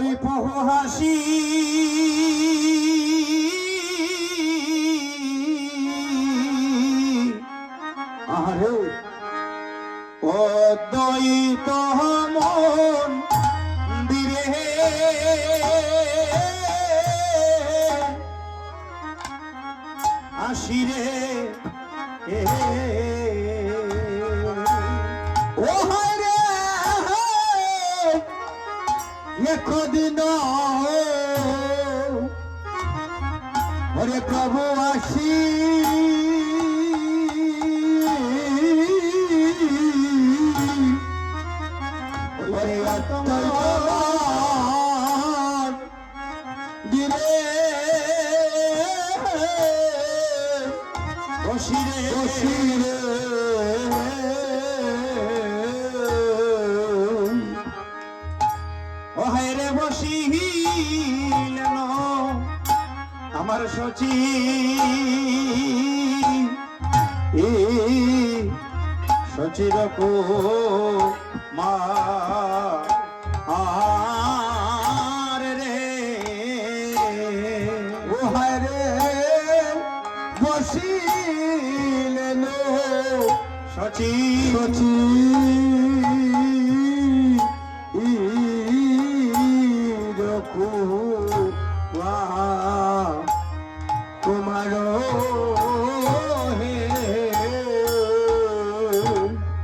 অল্প হাসি আরে অদ্বৈত মন দিরে আসিরে ও হায় রে একদিন ওরে প্রভু আসি ওরে দিরে বসিরে বসিরে ও হায় রে বসিলেন আমার সচি সচির কো মা আর রে ও হায় রে বসিলেন সচি সচি তোমার হে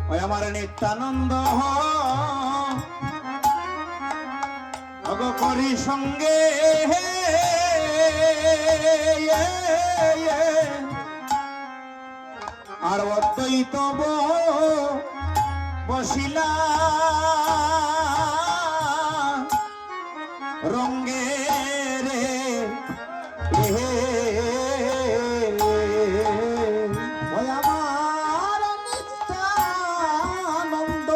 ওই আমার নিত্যানন্দ অগ করি সঙ্গে আর অদ্বৈত বসিলা রঙ্গে রে আমার নিত্যানন্দ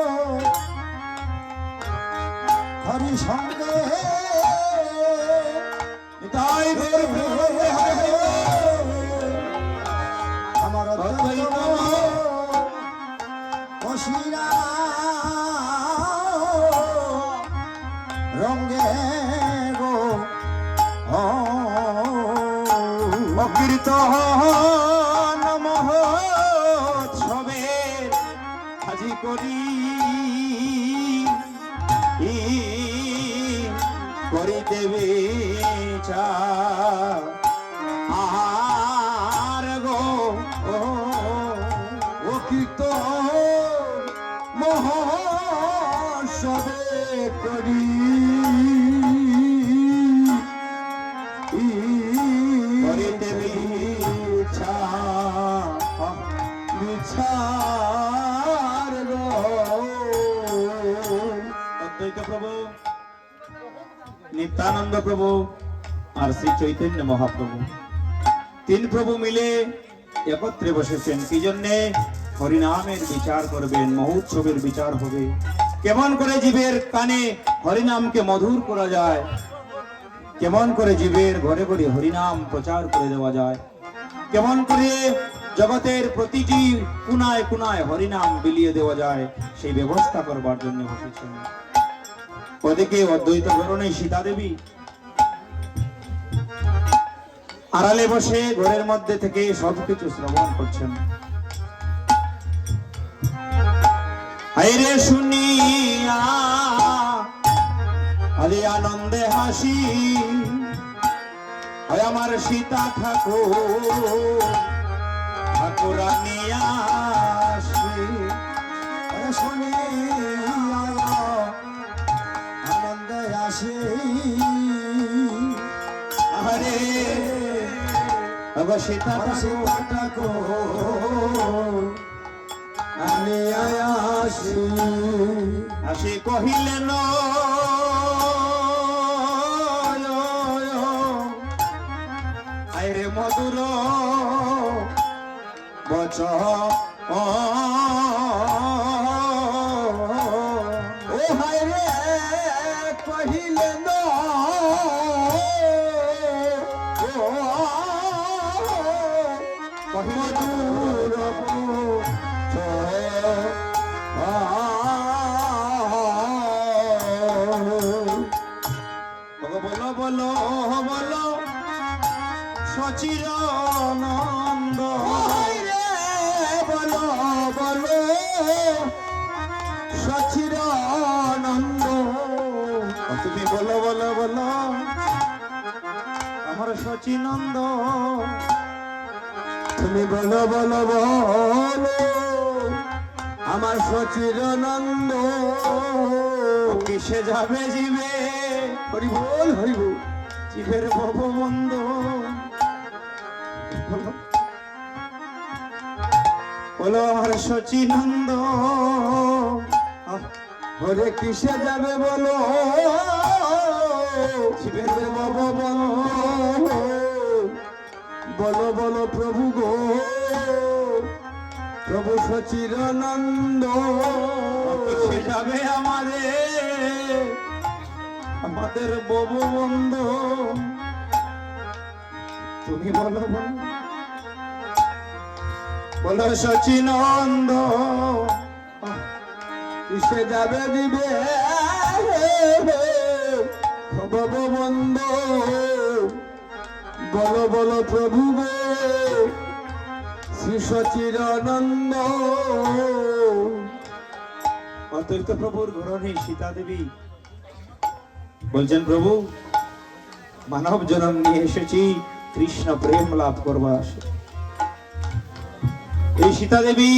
হরি সঙ্গে তাই আমার অদ্বৈত বসিলা রঙ্গে গো অকীর্তন মহোৎসবের হাজি করি করিতে বিচার আর গো অকীর্তন মহোৎসবে করি করিতে বিচার গো অদ্বৈত প্রভু নিত্যানন্দ প্রভু আর শ্রী চৈতন্য মহাপ্রভু তিন প্রভু মিলে একত্রে বসেছেন কি জন্যে হরিনামের বিচার করবেন মহোৎসবের বিচার হবে কেমন করে জীবের কানে হরিনামকে মধুর করা যায় কেমন করে জীবের ঘরে ঘরে হরিনাম প্রচার করে দেওয়া যায় কেমন করে জগতের প্রতিটি কোনায় কোনায় হরিনাম বিলিয়ে দেওয়া যায় সেই ব্যবস্থা করবার জন্য বসেছেন ওদিকে অদ্বৈত গরণে সীতা দেবী আড়ালে বসে ঘরের মধ্যে থেকে সবকিছু শ্রবণ করছেন হায়রে শুনিয়া আলি আনন্দে হাসি হয় আমার সীতা ঠাকুরানিয়া শুনিয়া আনন্দে আসি আরে সীতা ঠাকুর আমি আসি কহিলেন আইরে মধুর বচন ও হায় রে কহিলেন মধুর বলো বলো সচিরানন্দ, তুমি বলো বলো বলো আমার সচিনন্দ, তুমি বলো বলো বলো আমার সচিরানন্দ, কিসে যাবে জীবে, হরি বল হরি বল, জীবের ভববন্ধ, বলো আমার সচিনন্দ, হরে কিসে যাবে বলো জীবের ভববন্ধ, বলো বলো প্রভু গো, প্রভু সচিরানন্দ, কিসে যাবে আমাদের ভববন্ধ, তুমি বলো বলো বলো সচিনন্দ, কিসে যাবে দিবে ভববন্ধ, বলো বলো প্রভু গো শ্রী সচিরানন্দ। অতিরিক্ত প্রভুর ঘরণী সীতা দেবী বলছেন, প্রভু মানব জন্ম নিয়ে এসেছি কৃষ্ণ প্রেম লাভ করবার আসে। এই সীতা দেবী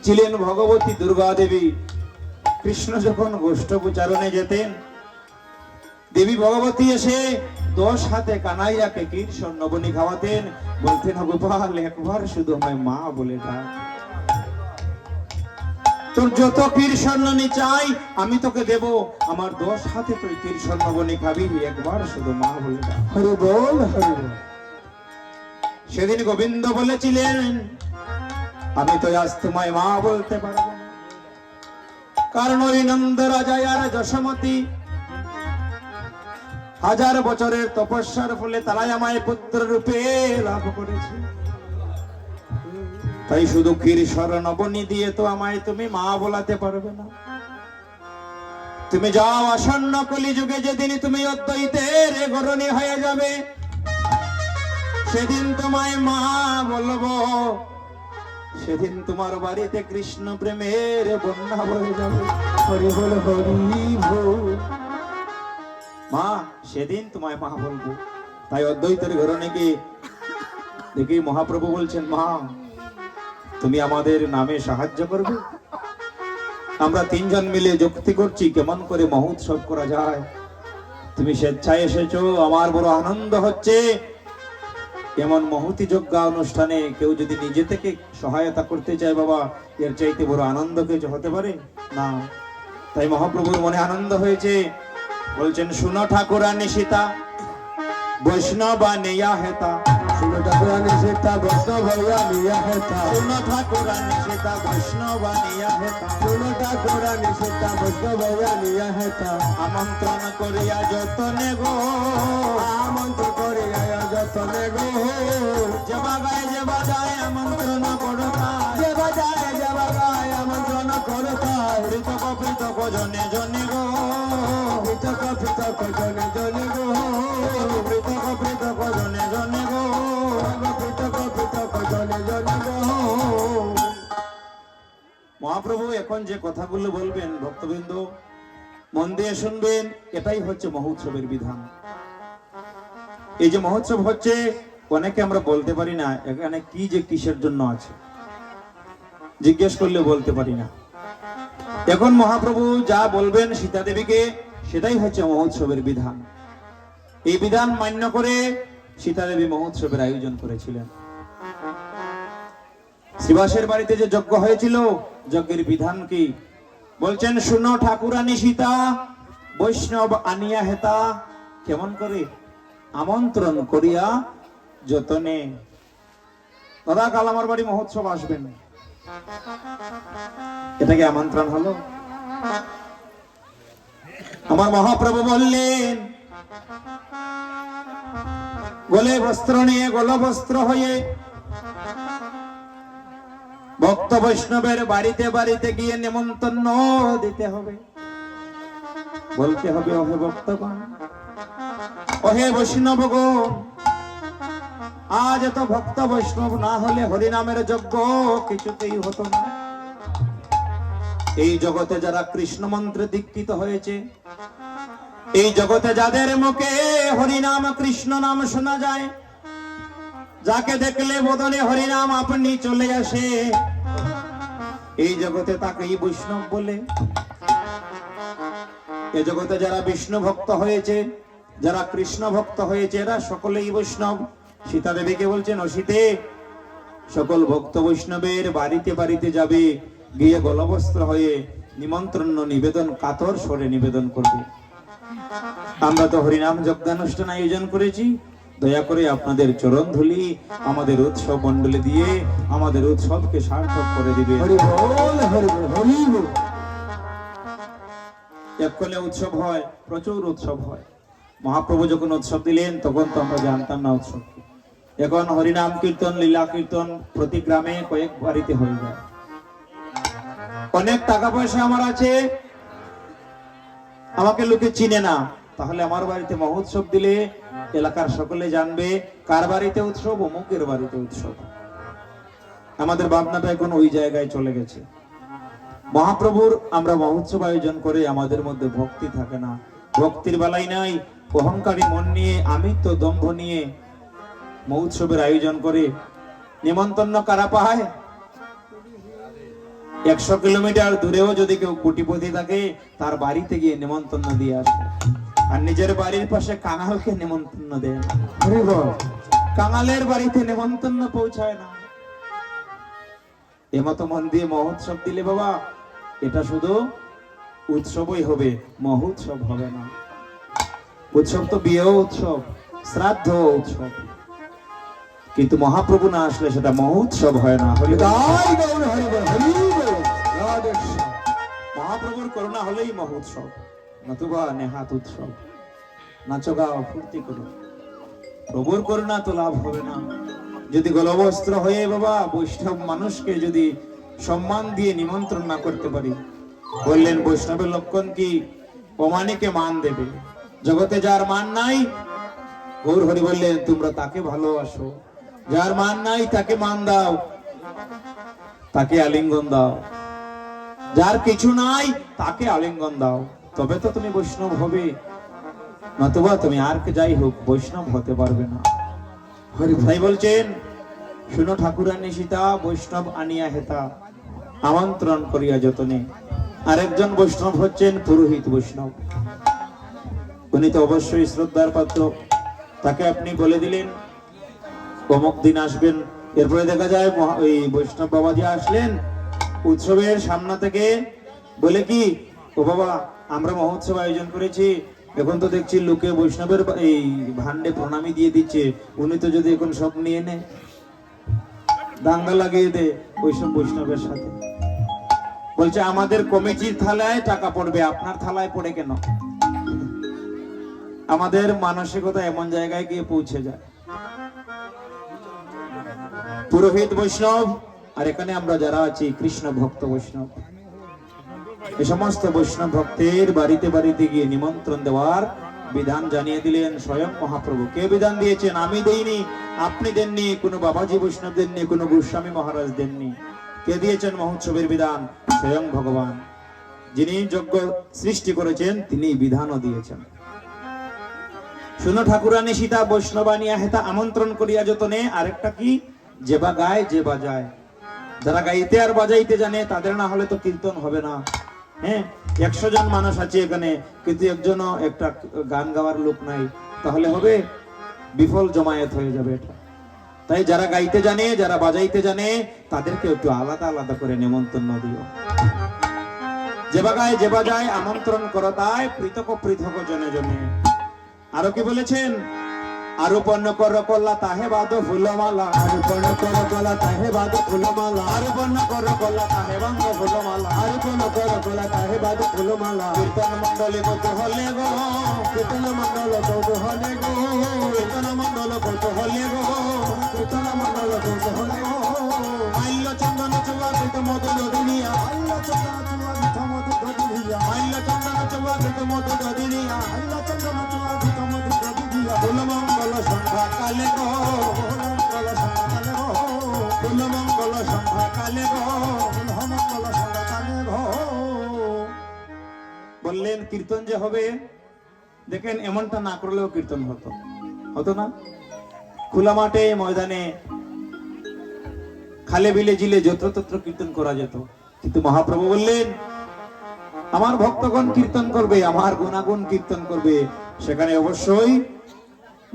ছিলেন ভগবতী দুর্গা দেবী। কৃষ্ণ যখন গোষ্ঠোপচারণে যেতেন, দেবী ভগবতী এসে 10 হাতে কানাইয়াকে কীট স্বর্ণবনী খাওয়াতেন, বলতেন গোপাল একবার শুধু আমায় মা বলে ডাক, তোর যত ক্ষীর স্বর্ণনি চাই আমি তোকে দেব, আমার 10 হাতে তুই ক্ষীর স্বর্ণবনী খাবি, একবার শুধু মা বলে ডাক। হরি বল হরি বল। সেদিন গোবিন্দ বলেছিলেন, আমি তো আজ তোমায় মা বলতে পারবো না, কারণ ওই নন্দ রাজা আর যশোমতী 1000 বছরের তপস্যার ফলে তারাই আমায় পুত্র রূপে লাভ করেছে। তাই শুধু ক্ষীর স্বর্ণবনী দিয়ে তো আমায় তুমি মা বলাতে পারবে না। তুমি যাও, আসন্ন কলিযুগে যেদিন তুমি অদ্বৈতের গরণী হয়ে যাবে, সেদিন তোমায় মা বলবো, সেদিন তোমার বাড়িতে কৃষ্ণ প্রেমের বন্যা বয়ে যাবে। হরি বল হরি বল। মা সেদিন তোমায় মা বলবো। তাই অদ্বৈতের ঘরণে গিয়ে দেখি মহাপ্রভু বলছেন, মা তুমি আমাদের নামে সাহায্য করবে। আমরা 3 জন মিলে যুক্তি করছি কেমন করে মহোৎসব করা যায়। তুমি স্বেচ্ছায় এসেছো, আমার বড় আনন্দ হচ্ছে। এমন মহতি যজ্ঞ অনুষ্ঠানে কেউ যদি নিজে থেকে সহায়তা করতে চায়, বাবা এর চাইতে বড় আনন্দ কিছু হতে পারে না। তাই মহাপ্রভুর মনে আনন্দ হয়েছে, বলছেন, শুনো ঠাকুরানী সীতা বৈষ্ণবা নেয়া হেতা, শুনো ঠাকুরানী সীতা বৈষ্ণবয়া নিয়া হেতা, শুনো ঠাকুরানী সীতা বৈষ্ণবা নেয়া হেতা, শুনো ঠাকুরানী সীতা বৈষ্ণবয়া নিয়া হেতা, আমন্ত্রণ করিয়া যতনে গো, আমন্ত্রণ করিয়া যতনে গো, যে বাজায় আমন্ত্রণ করতা, যে বাজায় আমন্ত্রণ করতায়, পৃথক পৃথক জনে জনে গো, পৃথক পৃথক জনে জনে গো, পৃথক পৃথক জনে জনে গো, পৃথক পৃথক জনে জনে গো। মহাপ্রভু এখন যে কথাগুলো বলবেন ভক্তবৃন্দ মন দিয়ে শুনবেন। এটাই হচ্ছে মহোৎসবের বিধান। এই যে মহোৎসব হচ্ছে, অনেকে আমরা বলতে পারি না এখানে কি যে কিসের জন্য আছে, জিজ্ঞেস করলে বলতে পারি না। এখন মহাপ্রভু যা বলবেন সীতা দেবীকে, সেটাই হচ্ছে মহোৎসবের বিধান। এই বিধান মান্য করে সীতা দেবী মহোৎসবের আয়োজন করেছিলেন। শ্রীবাসের বাড়িতে যে যজ্ঞ হয়েছিল, যজ্ঞের বিধান কি বলছেন, শুনো ঠাকুরানী সীতা বৈষ্ণব আনিয়া হেতা, কেমন করে আমন্ত্রণ করিয়া যতনে। দাদা কাল আমার বাড়ি মহোৎসব আসবেন, এটা কি আমন্ত্রণ হলো? আমার মহাপ্রভু বললেন, গলে বস্ত্র নিয়ে গলবস্ত্র হয়ে ভক্ত বৈষ্ণবের বাড়িতে বাড়িতে গিয়ে নেমন্তন্ন দিতে হবে। বলতে হবে, ওহে ভক্তগণ, ওহে বৈষ্ণবগণ, আজ এত ভক্ত বৈষ্ণব না হলে হরিনামের যজ্ঞ কিছুতেই হতো না। এই জগতে যারা কৃষ্ণ মন্ত্রে দীক্ষিত হয়েছে, এই জগতে যাদের মুখে হরিনাম কৃষ্ণ নাম শোনা যায়, যাকে দেখলে বদনে হরিনাম আপনি চলে আসে, এই জগতে তাকেই বৈষ্ণব বলে। এই জগতে যারা বিষ্ণু ভক্ত হয়েছে, যারা কৃষ্ণ ভক্ত হয়েছে, এরা সকলেই বৈষ্ণব। সীতা দেবীকে বলছেন, ও সীতে, সকল ভক্ত বৈষ্ণবের বাড়িতে বাড়িতে যাবে, গিয়ে গলবস্ত্র হয়ে নিমন্ত্রণ নিবেদন কাতর স্বরে নিবেদন করবে। আমরা তো হরিনাম যজ্ঞানুষ্ঠান আয়োজন করেছি, দয়া করে আপনাদের চরণ ধুলি আমাদের উৎসব মণ্ডলে দিয়ে আমাদের উৎসবকে সার্থক করে দিবে। হরি বল, হরি বল, হরি বল। একলে উৎসব হয়, প্রচুর উৎসব হয়। মহাপ্রভু যখন উৎসব দিলেন তখন তো আমরা জানতাম না উৎসব কি। এখন হরিনাম কীর্তন, লীলা কীর্তন প্রতি গ্রামে কয়েক বাড়িতে হয়ে যায়। অনেক টাকা পয়সা আমার আছে, আমাকে লোকে চিনে না, তাহলে আমার বাড়িতে মহোৎসব দিলে এলাকার সকলে জানবে কার বাড়িতে উৎসব, অমুকের বাড়িতে উৎসব। আমাদের ভাবনাটা এখন ওই জায়গায় চলে গেছে। মহাপ্রভুর আমরা মহোৎসব আয়োজন করে আমাদের মধ্যে ভক্তি থাকে না, ভক্তির বেলায় নাই, অহংকারী মন নিয়ে, আমিত্ব দম্ভ নিয়ে মহোৎসবের আয়োজন করে। নিমন্ত্রণ কারা পায়? 100 কিলোমিটার দূরেও যদি কেউ কোটিপতি থাকে, তার বাড়িতে গিয়ে নিমন্ত্রণ দিয়ে আসে। আর নিজের বাড়ির পাশে কাঙালকে নিমন্ত্রণ দেয় না। হরি বল। কাঙালের বাড়িতে নিমন্ত্রণ পৌঁছায় না। এমতো মন দিয়ে মহোৎসব দিলে বাবা, এটা শুধু উৎসবই হবে, মহোৎসব হবে না। উৎসব তো বিয়ে উৎসব, শ্রাদ্ধ উৎসব, কিন্তু মহাপ্রভু না আসলে সেটা মহোৎসব হয় না। হরি বল। তাই গৌর হরি বল, হরি বল। রাধেশ্যাম। মহাপ্রভুর করুণা হলেই মহোৎসব, নতুবা নেহাত উৎসব। নাচো গাও, ফুর্তি করো, প্রভুর করুণা তো লাভ হবে না। যদি গলবস্ত্র হয়ে বাবা বৈষ্ণব মানুষকে যদি সম্মান দিয়ে নিমন্ত্রণ না করতে পারি, বললেন বৈষ্ণবের লক্ষণ কি? অমানিকে মান দেবে। জগতে যার মান নাই, গৌর হরি বললেন তোমরা তাকে ভালোবাসো, যার মান নাই তাকে মান দাও, তাকে আলিঙ্গন দাও। যার কিছু নাই তাকে আলিঙ্গন দাও, তবে তো তুমি বৈষ্ণব হবে, নতুবা তুমি আর কে যাই হোক বৈষ্ণব হতে পারবে না। হরি বল। তাই বলছেন, শুনো ঠাকুরানী সীতা, বৈষ্ণব আনিয়া হেতা, আমন্ত্রণ করিয়া যতনে। আরেকজন বৈষ্ণব হচ্ছেন পুরোহিত বৈষ্ণব। উনি তো অবশ্যই শ্রদ্ধার পাত্র, তাকে আপনি বলে দিলেন অমুক দিন আসবেন। এরপরে দেখা যায় ওই বৈষ্ণব বাবাজি আসলেন উৎসবের সামনে থেকে, বলে কি, ও বাবা আমরা মহোৎসব আয়োজন করেছি, এখন তো দেখছি লোকে বৈষ্ণবের এই ভান্ডে প্রণামী দিয়ে দিচ্ছে, উনি তো যদি এখন সব নিয়ে নেয়, দাঙ্গা লাগিয়ে দে ওইসব বৈষ্ণবের সাথে। বলছে আমাদের কমিটির থালায় টাকা পড়বে, আপনার থালায় পড়ে কেন? আমাদের মানসিকতা এমন জায়গায় গিয়ে পৌঁছে যায়। পুরোহিত বৈষ্ণব, আর এখানে আমরা যারা আছি কৃষ্ণ ভক্ত বৈষ্ণব, এই সমস্ত বৈষ্ণব ভক্তের বাড়িতে বাড়িতে গিয়ে নিমন্ত্রণ দেওয়ার বিধান জানিয়ে দিলেন স্বয়ং মহাপ্রভু। কে বিধান দিয়েছেন? আমি দেইনি, আপনি দেননি, কোনো বাবাজি বৈষ্ণব দেননি, কোনো গোস্বামী মহারাজ দেননি। কে দিয়েছেন মহোৎসবের বিধান? স্বয়ং ভগবান। যিনি যজ্ঞ সৃষ্টি করেছেন তিনি বিধানও দিয়েছেন। শুনো ঠাকুরানী সীতা, বৈষ্ণবানিয়া হেতা, আমন্ত্রণ করিয়া যতনে। আরেকটা কি? যে বা গায় যে বাজায়। যারা গাইতে আর বাজাইতে জানে তাদের না হলে তো কীর্তন হবে না। হ্যাঁ, 100 জন মানুষ আছে এখানে, কিন্তু একজনও একটা গান গাওয়ার লোক নাই, তাহলে হবে? বিফল জমায়েত হয়ে যাবে এটা। তাই যারা গাইতে জানে, যারা বাজাইতে জানে, তাদেরকে একটু আলাদা আলাদা করে নিমন্ত্রণ দিও। যে বা গায় যে বাজায় আমন্ত্রণ করো তাই, পৃথক পৃথক জনে জনে। আরো কি বলেছেন? আরোপণ কর কলা তাহে বাদ ফুলমালা, আরোপণ কর কলা তাহে বাদ ফুলমালা, আরোপণ কর কলা তাহে বাঙ্গ ফুলমালা, আরোপণ কর কলা তাহে বাদ ফুলমালা। কীর্তন মন্ডলী কত হলে গো, কীর্তন মণ্ডল কৌতূহলে গো, কীর্তন মন্ডল কত হলে গো, কীর্তন মণ্ডল কৌতূহলে গো। মাল্য চন্দন চুয়া কৃত মধু দদিনিয়া, আল্লাহ চন্দ্র চুয়া মিঠা মধু দধিয়া, মাল্য চন্দন চুয়া কৃত মধু দদিনিয়া, আল্লাহ চন্দ্র চুয়া মিঠা মধু দধিয়া। ফুল মঙ্গল সন্ধ্যা কালে গো, তালে গো মঙ্গল সঙ্গ তালে গো। বললেন কীর্তন যে হবে, দেখেন এমনটা না করলেও কীর্তন হতো, হতো না? খোলা মাঠে ময়দানে খালে বিলে জিলে যত্রতত্র কীর্তন করা যেত, কিন্তু মহাপ্রভু বললেন আমার ভক্তগণ কীর্তন করবে, আমার গুণাগুণ কীর্তন করবে, সেখানে অবশ্যই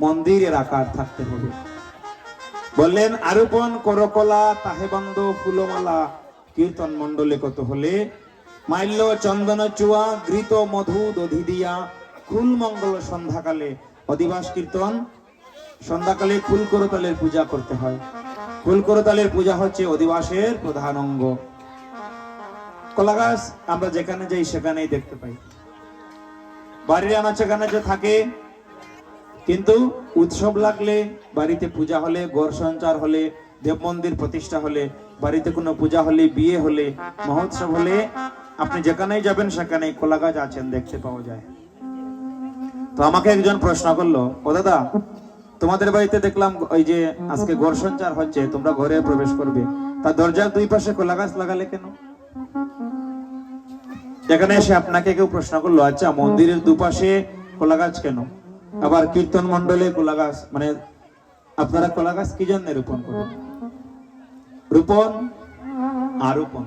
মন্দিরের আকার থাকতে হবে। বললেন আরোপণ করকলা তাহে বন্ধ ফুলমালা কীর্তন মণ্ডলে কত হলে মাল্য চন্দন চুয়া ঘৃত মধু দধি দিয়া ফুল মঙ্গল সন্ধ্যাকালে। অধিবাস কীর্তন সন্ধ্যাকালে ফুল করতালের পূজা করতে হয়। ফুল করতালের পূজা হচ্ছে অধিবাসের প্রধান অঙ্গ। কলা গাছ আমরা যেখানে যাই সেখানেই দেখতে পাই, বাড়ির আনাচে কানাচে থাকে, কিন্তু উৎসব লাগলে, বাড়িতে পূজা হলে, গড় সঞ্চার হলে, দেব মন্দির প্রতিষ্ঠা হলে, বাড়িতে কোনো পূজা হলে, বিয়ে হলে, মহোৎসব হলে, আপনি যেখানেই যাবেন সেখানেই কলা গাছ আছেন, দেখতে পাওয়া যায়। তো আমাকে একজন প্রশ্ন করলো, ও দাদা তোমাদের বাড়িতে দেখলাম ওই যে আজকে গড় সঞ্চার হচ্ছে, তোমরা ঘরে প্রবেশ করবে, তা দরজার দুই পাশে কলা গাছ লাগালে কেন? এখানে এসে আপনাকে কেউ প্রশ্ন করলো, আচ্ছা মন্দিরের দুপাশে কলা গাছ কেন, আবার কীর্তন মন্ডলে কলা গাছ, মানে আপনারা কলা গাছ কি জন্য রোপণ করেন? রোপণ আরোপণ,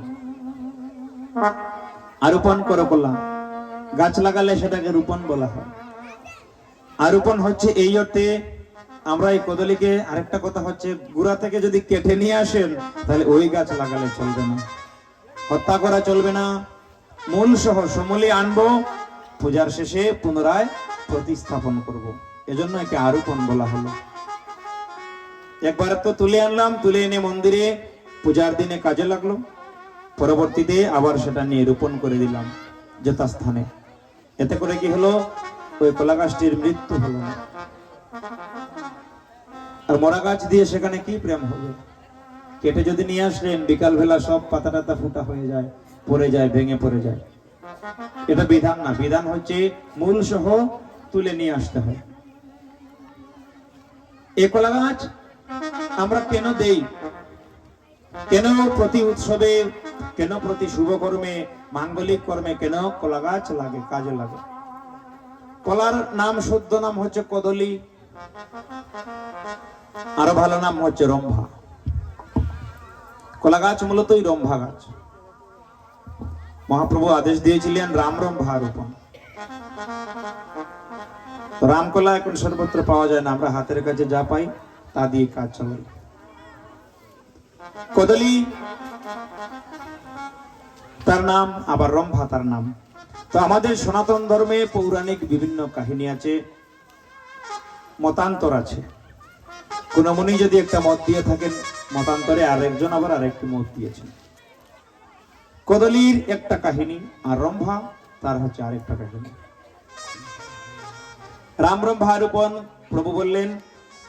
আরোপণ করো কলা গাছ লাগালে সেটাকে রোপণ বলা হয়। আরোপণ হচ্ছে এই অর্থে, আমরা এই কদলীকে, আরেকটা কথা হচ্ছে গুড়া থেকে যদি কেটে নিয়ে আসেন তাহলে ওই গাছ লাগালে চলবে না, হত্যা করা চলবে না, মূল সহ সমূলে আনবো, পূজার শেষে পুনরায় প্রতিস্থাপন করব, এজন্য একে আরোপণ বলা হলো। একবার তো তুলে আনলাম, তুলে এনে মন্দিরে পূজার দিনে কাজে লাগলো, পরবর্তীতে আবার সেটা নিয়ে রোপণ করে দিলাম যথাস্থানে। এতে করে কি হলো, ওই কলা গাছটির মৃত্যু হলো না। আর মরা গাছ দিয়ে সেখানে কি প্রেম হবে? কেটে যদি নিয়ে আসলেন, বিকাল বেলা সব পাতা টাতা ফুটা হয়ে যায়, পড়ে যায়, ভেঙে পড়ে যায়, এটা বিধান না। বিধান হচ্ছে মূল সহ তুলে নিয়ে আসতে হয়। এই কলা গাছ আমরা কেন দেই, কেন প্রতি উৎসবে, কেন প্রতি শুভ কর্মে, মাঙ্গলিক কর্মে কেন কলা গাছ লাগে, কাজে লাগে? কলার নাম, শুদ্ধ নাম হচ্ছে কদলী, আরো ভালো নাম হচ্ছে রম্ভা। কলা গাছ মূলতই রম্ভা গাছ। মহাপ্রভু আদেশ দিয়েছিলেন রাম রম্ভা রোপণ। রাম কলা এখন সর্বত্র পাওয়া যায় না, আমরা হাতের কাছে যা পাই তা দিয়ে কাজ চালাই। কদলী তার নাম, আবার রম্ভা তার নাম। তো আমাদের সনাতন ধর্মে পৌরাণিক বিভিন্ন কাহিনী আছে, মতান্তর আছে। কোন মুনি যদি একটা মত দিয়ে থাকেন, মতান্তরে আরেকজন আবার আরেকটি মত দিয়েছেন। কদলীর একটা কাহিনী, আর রম্ভা তার হচ্ছে আরেকটা কাহিনী। রাম রম্ভা রোপণ, প্রভু বললেন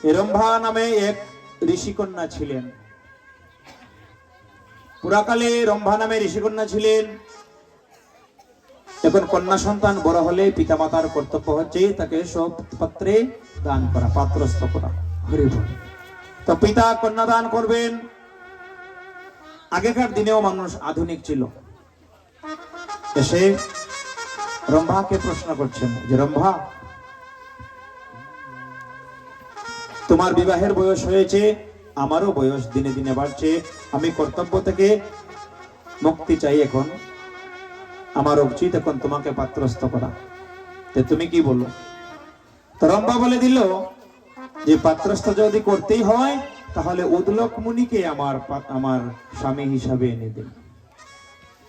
এই রম্ভা নামে এক ঋষিকন্যা ছিলেন। পুরাকালে রম্ভা নামে ঋষিকন্যা ছিলেন। এখন কন্যা সন্তান বড় হলে পিতামাতার কর্তব্য হচ্ছে তাকে সব পাত্রে দান করা, পাত্রস্থ করা। তো পিতা কন্যা দান করবেন। আগেকার দিনেও মানুষ আধুনিক ছিল। এসে রম্ভাকে প্রশ্ন করছেন যে রম্ভা, তোমার বিবাহের বয়স হয়েছে, আমারও বয়স দিনে দিনে বাড়ছে, আমি কর্তব্য থেকে মুক্তি চাই, এখন আমার উচিত এখন তোমাকে পাত্রস্থ করা, তুমি কি বলো? তো রম্ভা বলে দিল যে পাত্রস্থ যদি করতেই হয় তাহলে উদ্লক মুনিকে আমার স্বামী হিসাবে এনে দিন।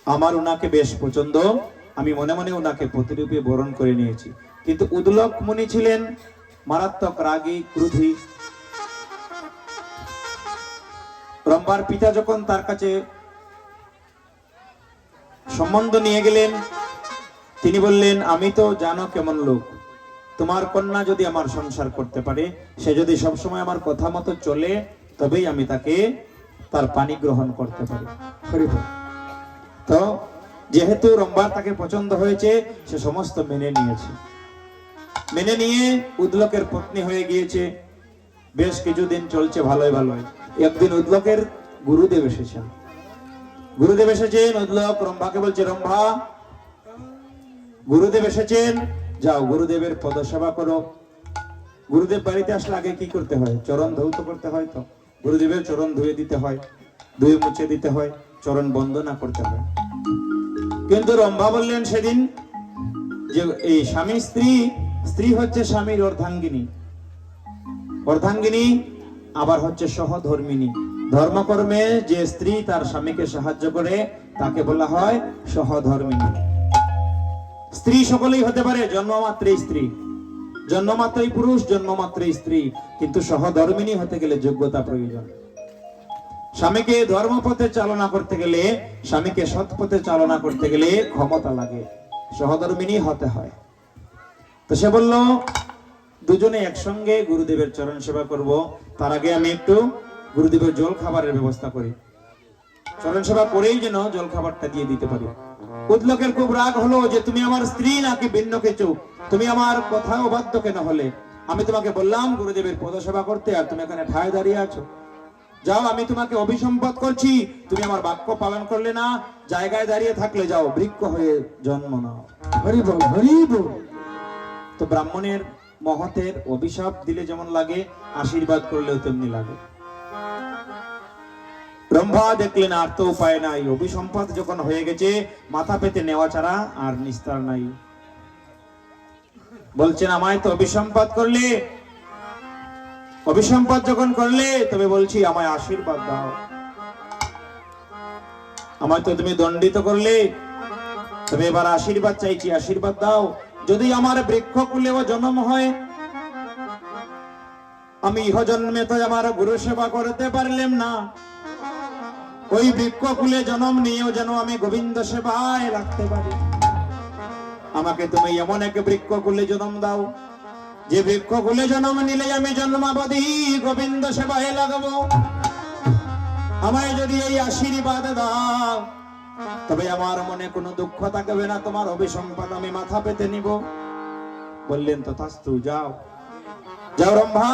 আমার ওনাকে বেশ পছন্দ, আমি মনে মনে ওনাকে প্রতিরূপে বরণ করে নিয়েছি। কিন্তু উদ্লক মুনি ছিলেন মারাত্মক রাগী, ক্রোধী। রম্ভার পিতা যখন তার কাছে সম্বন্ধ নিয়ে গেলেন, তিনি বললেন আমি তো জানো কেমন লোক, তোমার কন্যা যদি আমার সংসার করতে পারে, সে যদি সবসময় আমার কথা মতো চলে, তবেই আমি তাকে তার পানি গ্রহণ করতে পারি। তো যেহেতু রম্ভার তাকে পছন্দ হয়েছে, সে সমস্ত মেনে নিয়েছে। মেনে নিয়ে উদ্লকের পত্নী হয়ে গিয়েছে। বেশ কিছুদিন চলছে ভালোই ভালোই। একদিন উদ্লকের গুরুদেব এসেছেন। গুরুদেব এসেছেন। উদ্লক রম্ভাকে বলছে, রম্ভা গুরুদেব এসেছেন, যাও গুরুদেবের পদসেবা করো। গুরুদেব বাড়িতে আসলে আগে কি করতে হয়? চরণ ধৌত করতে হয়। তো গুরুদেবের চরণ ধুয়ে দিতে হয়, ধুয়ে মুছে দিতে হয়, চরণ বন্দনা করতে হয়। কিন্তু রম্ভা বললেন সেদিন যে এই স্বামী স্ত্রী, স্ত্রী হচ্ছে স্বামীর অর্ধাঙ্গিনী, অর্ধাঙ্গিনী আবার হচ্ছে সহধর্মিনী। ধর্মকর্মে যে স্ত্রী তার স্বামীকে সাহায্য করে তাকে বলা হয় সহধর্মিনী। স্ত্রী সকলেই হতে পারে, জন্মমাত্রই স্ত্রী, জন্মমাত্রই পুরুষ, জন্মমাত্রই স্ত্রী, কিন্তু সহধর্মিনী হতে গেলে যোগ্যতা প্রয়োজন। স্বামীকে ধর্মপথে চালনা করতে গেলে, স্বামীকে সৎপথে চালনা করতে গেলে ক্ষমতা লাগে, সহধর্মিনী হতে হয়। তো সে বলল দুজনে একসঙ্গে গুরুদেবের চরণ সেবা করব, তার আগে আমি একটু গুরুদেবের জল খাবারের ব্যবস্থা করি, চরণ সেবা করেই যেন জল খাবারটা দিয়ে দিতে পারি। উদ্লকের খুব রাগ হলো যে তুমি আমার স্ত্রী নাকি ভিন্ন কিছু, তুমি আমার কথা অবাধ্য কেন হলে? আমি তোমাকে বললাম গুরুদেবের পদসেবা করতে, আর তুমি এখানে ঠায় দাঁড়িয়ে আছো। যাও, আমি তোমাকে অভিসম্পাত করছি, তুমি আমার বাক্য পালন করলে না, জায়গায় দাঁড়িয়ে থাকলে যাও বৃক্ষ হয়ে জন্ম নাও। হরি বল, হরি বল। তো ব্রাহ্মণের মহতের অভিশাপ দিলে যেমন লাগে, আশীর্বাদ করলেও তেমনি লাগে। ব্রহ্মা দেখলেন আর তো উপায় নাই, অভিসম্পাত যখন হয়ে গেছে মাথা পেতে নেওয়া ছাড়া আর নিস্তার নাই। বলছেন আমায় তো অভিসম্পাত করলে, অভিসম্পাত যখন করলে তবে বলছি আমায় আশীর্বাদ দাও। আমায় তো তুমি দণ্ডিত করলে, তবে এবার আশীর্বাদ চাইছি, আশীর্বাদ দাও। যদি আমার বৃক্ষকুলেও জন্ম হয়, আমি ইহজন্মে তো আমার গুরু সেবা করতে পারলাম না, ওই বৃক্ষকুলে জন্ম নিয়েও যেন আমি গোবিন্দ সেবায় লাগতে পারি। আমাকে তুমি এমন এক বৃক্ষকুলে জন্ম দাও, যে বৃক্ষকুলে জন্ম নিলে আমি জন্মাবধি গোবিন্দ সেবায় লাগবো। আমায় যদি এই আশীর্বাদ দাও, তবে আমার মনে কোনো দুঃখ থাকবে না, তোমার অভিসম্পাদ আমি মাথা পেতে নিব। বললেন তথাস্তু, যাও যাও রম্ভা,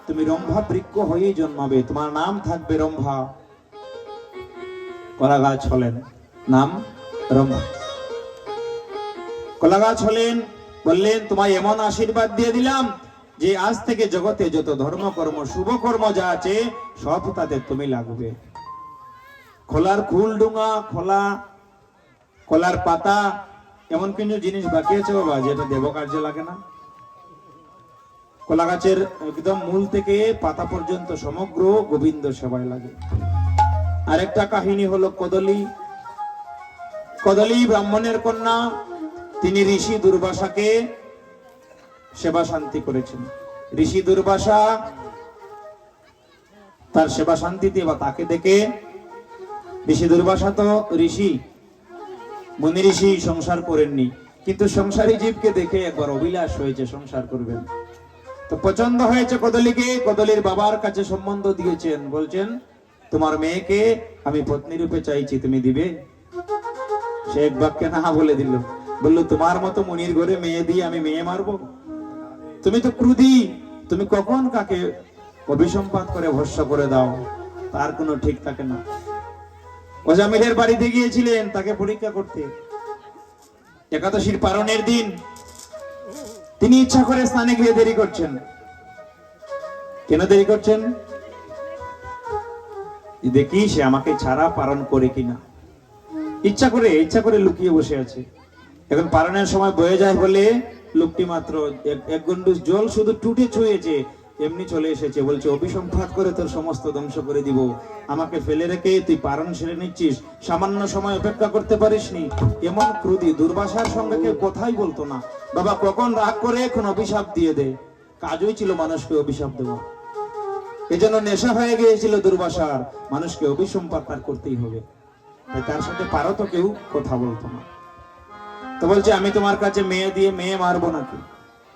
তুমি রম্ভা বৃক্ষ হয়েই জন্মাবে, তোমার নাম থাকবে রম্ভা। কলা গাছ হলেন, নাম রম্ভা। কলা গাছ হলেন, বললেন তোমায় এমন আশীর্বাদ দিয়ে দিলাম যে আজ থেকে জগতে যত ধর্মকর্ম শুভকর্ম যা আছে সব তাতে তুমি লাগবে। খোলার ফুল ডুঙা, খোলা কলার পাতা, এমন কিছু জিনিস বাকি আছে বাবা যেটা দেব কার্যে লাগে না। কলা গাছের একদম মূল থেকে পাতা পর্যন্ত সমগ্র গোবিন্দ সেবায় লাগে। আরেকটা কাহিনী হলো কদলী। কদলী ব্রাহ্মণের কন্যা, তিনি ঋষি দুর্বাসাকে সেবা শান্তি করেছেন। ঋষি দুর্বাসা তার সেবা শান্তিতে বা তাকে দেখে, ঋষি দুর্বাসা তো ঋষি, মুনি ঋষি, সংসার করেননি, কিন্তু সংসারী জীবকে দেখে একবার অভিলাষ হয়েছে সংসার করবেন। তো পছন্দ হয়েছে কদলীকে, কদলীর বাবার কাছে সম্বন্ধ দিয়েছেন, বলছেন তোমার মেয়েকে আমি পত্নী রূপে চাইছি, তুমি দিবে? সে এক বাক্যে না বলে দিল। বললো তোমার মতো মুনির ঘরে মেয়ে দিয়ে আমি মেয়ে মারবো? তুমি তো ক্রোধী, তুমি কখন কাকে অভিসম্পাত করে ভস্য করে দাও, তার কোনো ঠিক থাকে না। অজামিলের বাড়িতে গিয়েছিলেন তাকে পরীক্ষা করতে, একাদশীর পারণের দিন তিনি ইচ্ছা করে স্নানে গিয়ে দেরি করছেন। কেন দেরি করছেন? দেখি সে আমাকে ছাড়া পালন করে কিনা। ইচ্ছা করে লুকিয়ে বসে আছে। এখন পালনের সময় বয়ে যায় বলে লোকটি মাত্র এক গন্ডুস জল শুধু টুটে ছুঁয়েছে, এমনি চলে এসেছে, বলছে অভিসম্পাত করে তোর সমস্ত ধ্বংস করে দিব। আমাকে ফেলে রেখে তুই পালন সেরে নিচ্ছিস, সামান্য সময় অপেক্ষা করতে পারিসনি। এমন ক্রোধী, দুর্বাসার সঙ্গে কেউ কথাই বলতো না। বাবা কখন রাগ করে এখন অভিশাপ দিয়ে দে, কাজই ছিল মানুষকে অভিশাপ দেওয়া। এজন্য নেশা হয়ে গিয়েছিল দুর্বাসার, মানুষকে অভিসম্পাত তার করতেই হবে। তাই তার সাথে পারো তো কেউ কথা বলতো না। তো বলছে আমি তোমার কাছে মেয়ে দিয়ে মেয়ে মারবো নাকি?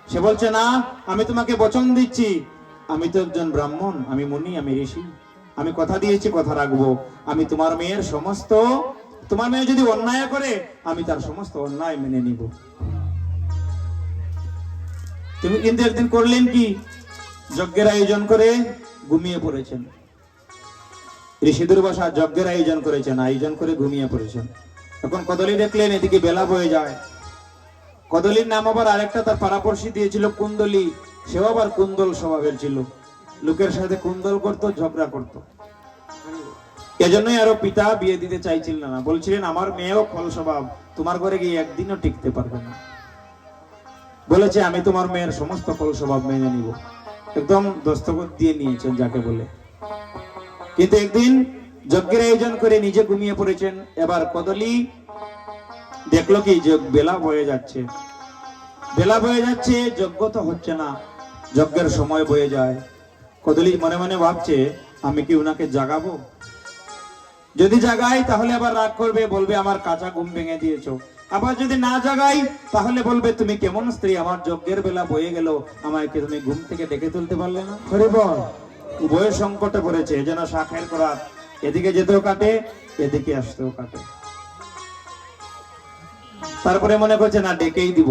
সে বলছে না, আমি তোমাকে বচন দিচ্ছি, আমি তো একজন ব্রাহ্মণ, আমি মুনি, আমি ঋষি, আমি কথা দিয়েছি কথা রাখবো। আমি তোমার মেয়ের সমস্ত, তোমার মেয়ে যদি অন্যায় করে আমি তার সমস্ত অন্যায় মেনে নিব। তুমি কিন্তু একদিন করলেন কি, যজ্ঞের আয়োজন করে ঘুমিয়ে পড়েছেন। ঋষি দুর্বাসা যজ্ঞের আয়োজন করেছেন, আয়োজন করে ঘুমিয়ে পড়েছেন। এখন কদলী দেখলেন এদিকে বেলা বয়ে যায়। কদলীর নাম আবার আরেকটা তার পাড়াপড়শি দিয়েছিল কুন্দলী, সেও আবার কুন্দল স্বভাবের ছিল, লোকের সাথে কুন্দল করতো, ঝগড়া করতো। এজন্যই আরো পিতা বিয়ে দিতে চাইছিলেন না, বলছিলেন আমার মেয়েও ফল স্বভাব, তোমার ঘরে গিয়ে একদিনও টিকতে পারবে না। বলেছে আমি তোমার মেয়ের সমস্ত ফল স্বভাব মেনে নিব, একদম দস্তখত দিয়ে নিয়েছেন যাকে বলে। কিন্তু একদিন যজ্ঞের আয়োজন করে নিজে ঘুমিয়ে পড়েছেন। এবার কদলী দেখলো কি যে বেলা বয়ে যাচ্ছে, বেলা বয়ে যাচ্ছে, যজ্ঞ তো হচ্ছে না, যজ্ঞের সময় বয়ে যায়। কদলী মনে মনে ভাবছে আমি কি উনাকে জাগাবো? যদি জাগাই তাহলে আবার রাগ করবে, বলবে আমার কাঁচা ঘুম ভেঙে দিয়েছো। আবার যদি না জাগাই তাহলে বলবে তুমি কেমন স্ত্রী, আমার যজ্ঞের বেলা বয়ে গেল, আমাকে তুমি ঘুম থেকে ডেকে তুলতে পারলে না। হরি বল। উভয় সংকটে পড়েছে, যেন শাখের করাত, এদিকে যেতেও কাটে, এদিকে আসতেও কাটে। তারপরে মনে করছে না ডেকেই দিব,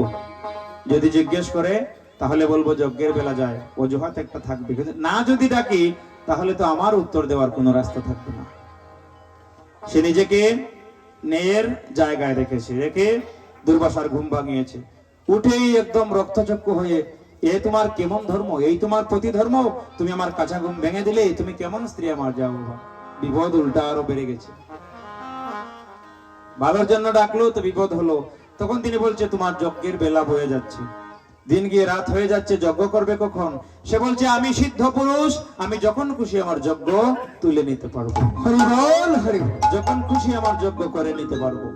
যদি জিজ্ঞেস করে তাহলে বলবো যজ্ঞের বেলা যায়, অজুহাত একটা থাকবে। কিন্তু না যদি ডাকি তাহলে তো আমার উত্তর দেওয়ার কোনো রাস্তা থাকবে না। সে নিজেকে ন্যায়ের জায়গায় রেখেছে, রেখে দুর্বাসার ঘুম ভাঙিয়েছে। উঠেই একদম রক্তচক্ষু হয়ে, এ তোমার কেমন ধর্ম, এই তোমার প্রতি ধর্ম, তুমি আমার কাঁচা ঘুম ভেঙে দিলে, তুমি কেমন স্ত্রী আমার, যাও বাবা। বিপদ উল্টা আরো বেড়ে গেছে। ভালোর জন্য ডাকলো তো বিপদ হলো। তখন তিনি বলছে তোমার যজ্ঞের বেলা বয়ে যাচ্ছে, দিন গিয়ে রাত হয়ে যাচ্ছে, যজ্ঞ করবে কখন? সে বলছে আমি সিদ্ধ পুরুষ, আমি যখন খুশি আমার যজ্ঞ তুলে নিতে পারবো, হরি বল, হরি বল। যখন খুশি আমার যজ্ঞ করে নিতে পারবো।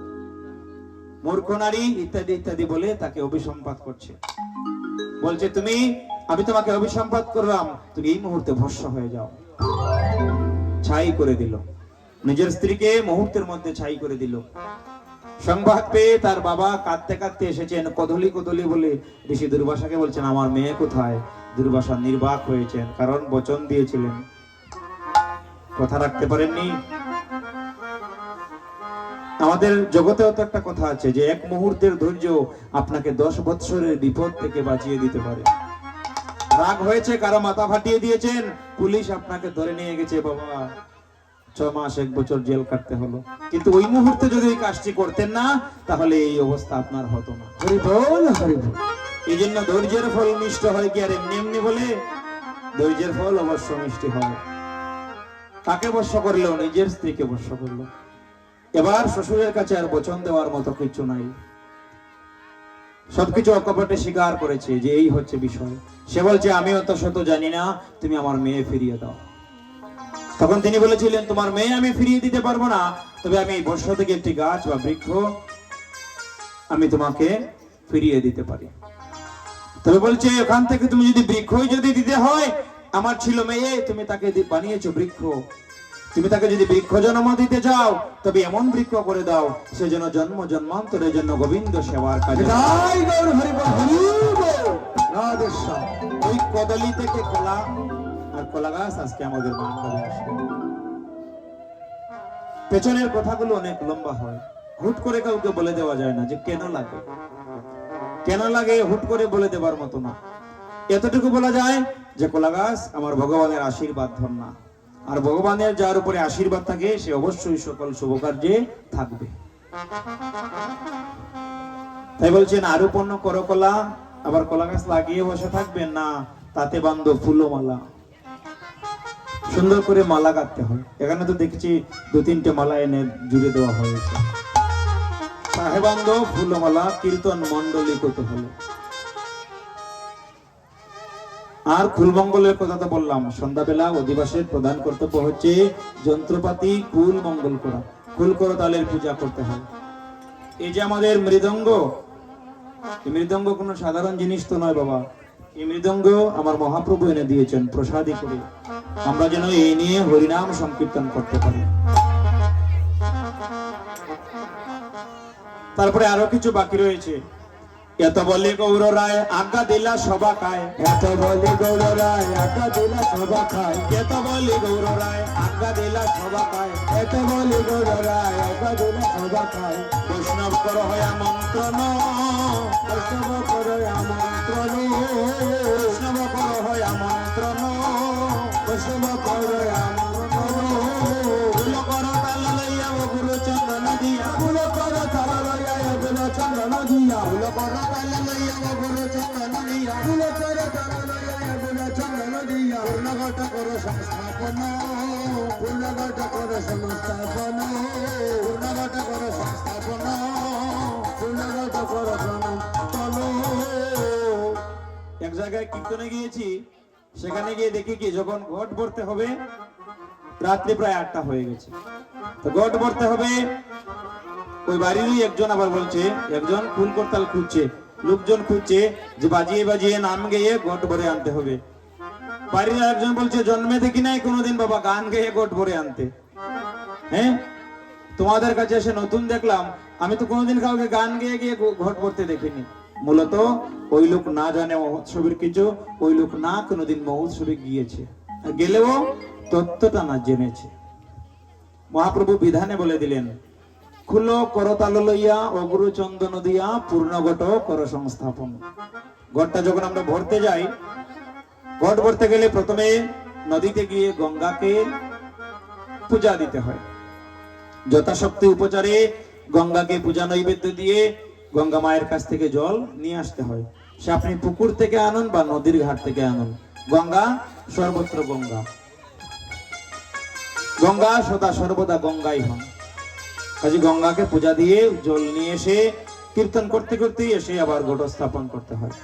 মূর্খ নারী ইত্যাদি ইত্যাদি বলে তাকে অভিসম্পাত করছে। বলছে তুমি, আমি তোমাকে অভিসম্পাত করলাম, তুমি এই মুহূর্তে ভস্ম হয়ে যাও। ছাই করে দিল, নিজের স্ত্রীকে মুহূর্তের মধ্যে ছাই করে দিল। সংবাদ পেয়ে তার বাবা কাঁদতে কাঁদতে এসেছেন, কদলী কদলী বলে ঋষি দুর্বাসাকে বলছেন আমার মেয়ে কোথায়? দুর্বাসা নির্বাক হয়েছেন, কারণ বচন দিয়েছিলেন, কথা রাখতে পারেননি। আমাদের জগতেও তো একটা কথা আছে যে এক মুহূর্তের ধৈর্য আপনাকে 10 বৎসরের বিপদ থেকে বাঁচিয়ে দিতে পারে। রাগ হয়েছে, কারো মাথা ফাটিয়ে দিয়েছেন, পুলিশ আপনাকে ধরে নিয়ে গেছে, বাবা 6 মাস 1 বছর জেল কাটতে হলো। কিন্তু ওই মুহূর্তে যদি ওই কাজটি করতেন না তাহলে এই অবস্থা আপনার হতো না। হরি বল, হরি বল। এই জন্য ধৈর্যের ফল মিষ্ট হয় কি আর এমনি এমনি বলে? ধৈর্যের ফল অবশ্য মিষ্টি হয়। তাকে বর্ষ করলো, নিজের স্ত্রীকে বর্ষ করলো। এবার শ্বশুরের কাছে আর বচন দেওয়ার মতো কিছু নাই, সবকিছু অকপটে স্বীকার করেছে যে এই হচ্ছে বিষয়। সে বলছে আমি অত শত জানি না, তুমি আমার মেয়ে ফিরিয়ে দাও। তখন তিনি বলেছিলেন তোমার মেয়ে আমি ফিরিয়ে দিতে পারবো না, তবে আমি এই বর্ষ থেকে একটি গাছ বা বৃক্ষ আমি তোমাকে ফিরিয়ে দিতে পারি। তবে বলছে ওখান থেকে তুমি যদি বৃক্ষই যদি দিতে হয়, আমার ছিল মেয়ে, তুমি তাকে বানিয়েছো বৃক্ষ, তুমি তাকে যদি বৃক্ষ জন্ম দিতে চাও তবে এমন বৃক্ষ করে দাও সে যেন জন্ম জন্মান্তরের জন্য গোবিন্দ সেবার কাজে। জয় গৌর হরি বল, হরি বল। রাধেশ্যাম। ওই কদলী থেকে কলা আর কলা গাছ আজকে আমাদের বাংলায় আসবে। পেছনের কথাগুলো অনেক লম্বা হয়, হুট করে কাউকে বলে দেওয়া যায় না যে কেন লাগে, কেন লাগে হুট করে বলে দেবার মতো না। এতটুকু বলা যায় যে কলা গাছ আমার ভগবানের আশীর্বাদ ধন্যা, আর ভগবানের যার উপরে আশীর্বাদ থাকে সে অবশ্যই সকল শুভ কার্যে থাকবে। তাই বলছেন আরোপণ করো কলা, আবার কলা গাছ লাগিয়ে বসে থাকবেন না, তাতে বান্ধব ফুলমালা, সুন্দর করে মালা কাটতে হয়। এখানে তো দেখছি 2-3টে মালা এনে জুড়ে দেওয়া হয়েছে। তাহে বান্ধব ফুলমালা, কীর্তন মন্ডলী কত হলো। আর ফুলমঙ্গলের কথা তো বললাম, সন্ধ্যাবেলা অধিবাসের প্রধান কর্তব্য হচ্ছে যন্ত্রপাতি কুল মঙ্গল করা, কুল করতালের পূজা করতে হয়। এই যে আমাদের মৃদঙ্গ, এই মৃদঙ্গ কোনো সাধারণ জিনিস তো নয় বাবা। এই মৃদঙ্গ আমার মহাপ্রভু এনে দিয়েছেন প্রসাদী করে, আমরা যেন এই নিয়ে হরিনাম সংকীর্তন করতে পারি। তারপরে আরো কিছু বাকি রয়েছে। এত বলে গৌর রায় আজ্ঞা দিলা সবা খায়, এত বলি গৌর রায় আজ্ঞা দিলা সবা খায়, এত বলে গৌর রায় আজ্ঞা দিলা সবা খায়, এত বলি গৌর রায় আজ্ঞা দিলা সবা খায়। বৈষ্ণব কর হয় আমন্ত্রণ, বৈষ্ণব করে আমন্ত্রণ, বৈষ্ণব কর হয় আমন্ত্রণ, বৈষ্ণব করে আমন্ত্রণ, চন্দন দিয়া ফুল কর তাল লইয়া অগুরু চন্দন দিয়া ফুল কর তাল লইয়া অগুরু চন্দন দিয়া পূর্ণঘট কর সংস্থাপন পূর্ণঘট কর সংস্থাপন পূর্ণঘট কর সংস্থাপন পূর্ণঘট কর সংস্থাপন। এক জায়গায় কীর্তনে গিয়েছি, সেখানে গিয়ে দেখি কি যখন ঘট ভরতে হবে, রাত্রি প্রায় 8টা হয়ে গেছে, তো ঘট ভরতে হবে, ওই বাড়িরই একজন আবার বলছে, একজন ফুল করতাল খুঁজছে, লোকজন খুঁজছে যে বাজিয়ে বাজিয়ে নাম গেয়ে ঘট ভরে আনতে হবে। বাড়ির একজন বলছে জন্মে দেখি নাই কোনোদিন বাবা গান গেয়ে ঘট ভরে আনতে। হ্যাঁ, তোমাদের কাছে এসে নতুন দেখলাম, আমি তো কোনোদিন কাউকে গান গেয়ে গিয়ে ঘট ভরতে দেখিনি। মূলত ওই লোক না জানে মহোৎসবের কিছু, ওই লোক না কোনোদিন মহোৎসবে গিয়েছে, গেলেও তত্ত্বটা না জেনেছে। মহাপ্রভু বিধানে বলে দিলেন, খুলো করতাল লইয়া অগুরু চন্দন দিয়া পূর্ণঘট কর সংস্থাপন। ঘটটা যখন আমরা ভরতে যাই, ঘট ভরতে গেলে প্রথমে নদীতে গিয়ে গঙ্গাকে পূজা দিতে হয়। যথাশক্তি উপচারে গঙ্গাকে পূজা নৈবেদ্য দিয়ে গঙ্গা মায়ের কাছ থেকে জল নিয়ে আসতে হয়। সে আপনি পুকুর থেকে আনুন বা নদীর ঘাট থেকে আনুন, গঙ্গা সর্বত্র গঙ্গা, গঙ্গা সদা সর্বদা গঙ্গাই হন। কাজে গঙ্গাকে পূজা দিয়ে জল নিয়ে এসে কীর্তন করতে করতে এসে আবার ঘট স্থাপন করতে হয়।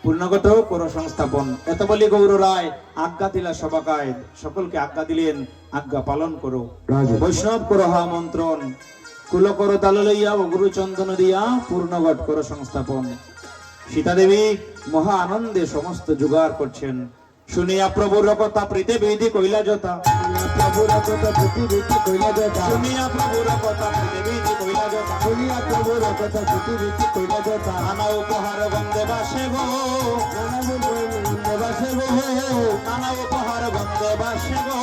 পূর্ণঘট কর সংস্থাপন। এত বলি গৌর রায় আজ্ঞা দিলা সবাকায়, সকলকে আজ্ঞা দিলেন আজ্ঞা পালন করো। বৈষ্ণব করো হা মন্ত্রণ, কুল করো তাল লইয়া অগুরু চন্দন দিয়া পূর্ণঘট কর সংস্থাপন। সীতা দেবী মহা আনন্দে সমস্ত জোগাড় করছেন। শুনিয়া প্রভুর কথা পৃথিবীধি কইলা যথা, প্রভুর কথা প্রতিবিধি কইলা যথা, শুনিয়া প্রভুর কথা পৃথিবীধি কইলা যথা, শুনিয়া প্রভুর কথা প্রতিবিধি কইলা যথা, নানা উপহার বন্দে বাসে গো, নানা বন্দে বাসে গো, নানা উপহার বন্দে বাসে গো,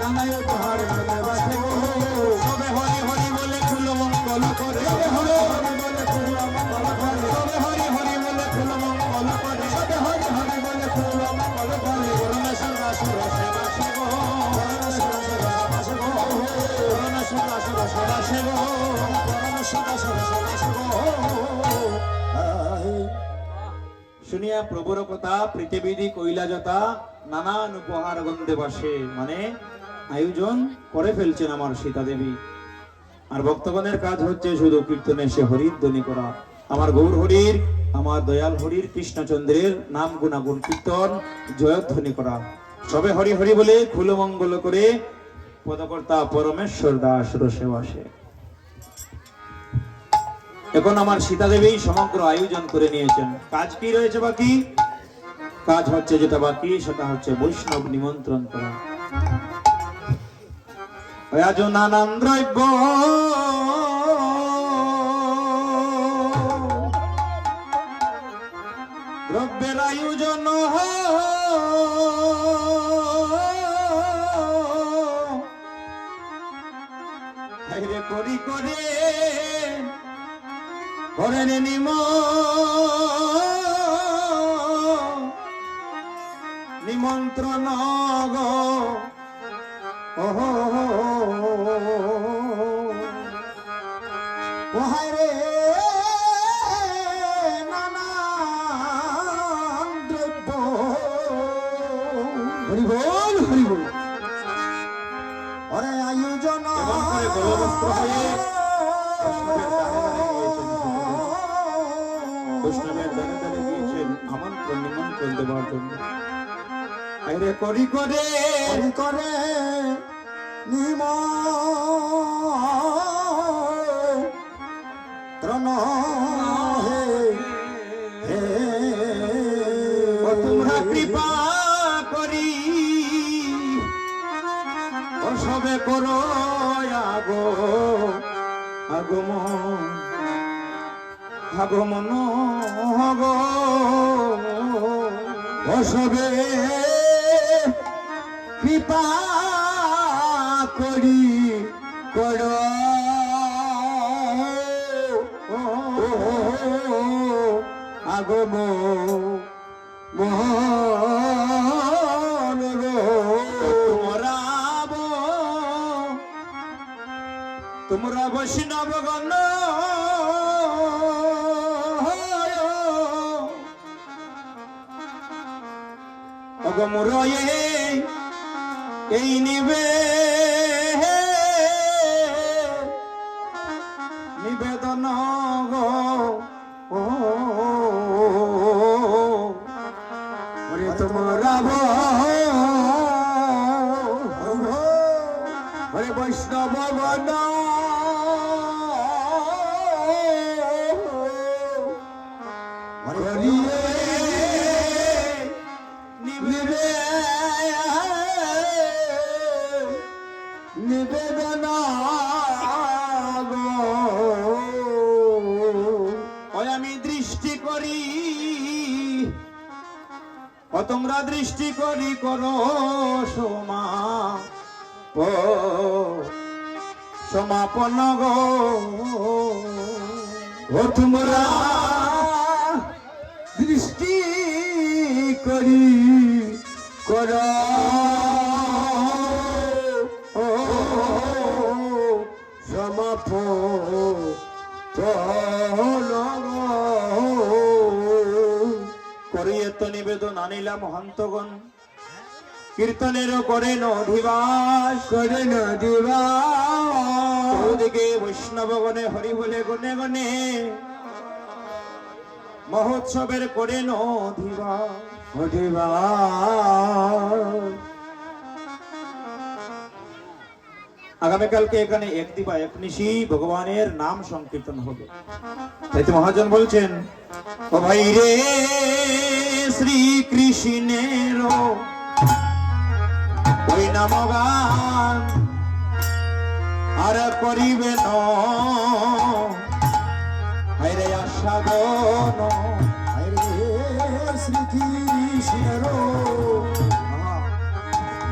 নানা উপহার বন্দে বাসে গো, সবে হরি হরি বলে ফুল মঙ্গল করে, সবে হরি হরি বলে ফুল মঙ্গল করে, সবে হরি হরি বলে ফুল মঙ্গল করে, সবে হরি হরি বলে ফুল মঙ্গল করে, পরমেশ্বর আসুর সে বাসে গো, পরমেশ্বর বাসে গো, পরমেশ্বর আসুর সে বাসে গো, পরমেশ্বর আসুর সে বাসে গো। শুনিয়া প্রভুর কথা পৃথিবীধি কইলা যথা, নানান উপহার গন্ধে বাসে, মানে আয়োজন করে ফেলছেন আমার সীতা দেবী। আর ভক্তগণের কাজ হচ্ছে শুধু কীর্তনে এসে হরির ধ্বনি করা, আমার গৌর হরির, আমার দয়াল হরির, কৃষ্ণচন্দ্রের নাম গুণাগুণ কীর্তন জয়ধ্বনি করা। সবে হরি হরি বলে খুলমঙ্গল করে পদকর্তা পরমেশ্বর দাস রসে বাসে। এখন আমার সীতা দেবী সমগ্র আয়োজন করে নিয়েছেন। কাজ কি রয়েছে বাকি? কাজ হচ্ছে যেটা বাকি সেটা হচ্ছে বৈষ্ণব নিমন্ত্রণ করা। আজ নানান দ্রব্য দ্রব্যের আয়োজন করি করে করেন নিমন্ত্রণ গো, ওহায় রে নানান দ্রব্য, হরি বল হরি বল। ওরে আয়োজন বৈষ্ণবের দ্বারে দ্বারে গিয়েছেন আমন্ত্রণ নিমন্ত্রণ দেওয়ার জন্য। আরে করি করে নিমন্ত্রণ তোমরা কৃপা করি সবে করো আগমন আগমন গো, সবে কৃপা করি করো আগম মোহন গো। তোমরা বৈষ্ণব গণ গমরয়ে এই নিবে নিবেদন গো ও ওরে তোমরা ওরে বৈষ্ণব গণ হরিয়ে নিবে নিবেদন ওই আমি দৃষ্টি করি ও তোমরা দৃষ্টি করি করো সোমা ও সমাপন গো ও তোমরা দৃষ্টি করি কর ও সমাপ করিয়ে তো নিবেদন আনিলাম হন্তগণ কীর্তনেরও করেন অধিবাস করে না দিবা চৌদিকে বৈষ্ণবগণে হরি বলে গনে গনে মহোৎসবের করেন অধিবাস দিবা আগামীকালকে এখানে এক দিবা এক নিশি ভগবানের নাম সংকীর্তন হবে তাই তো মহাজন বলছেন ও ভাই রে শ্রীকৃষ্ণের ওই নাম গান আর করিবে ন হাই রে আস্বাদন শ্রীকৃষ্ণের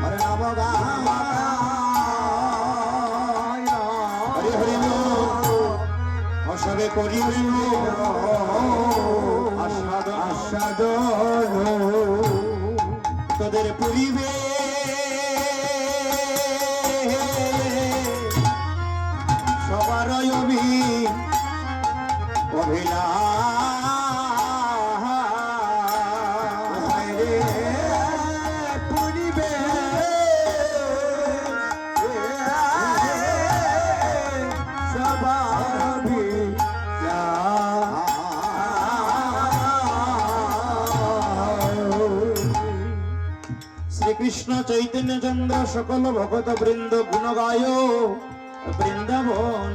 হরে নাম হরি হরি অসবে করিবে ন আস্বাদন আস্বাদন তোদের পুরিবে সবার পুরিবে শ্রীকৃষ্ণ চৈতন্য চন্দ্র সকল ভগত বৃন্দ গুণ গায় বৃন্দাবন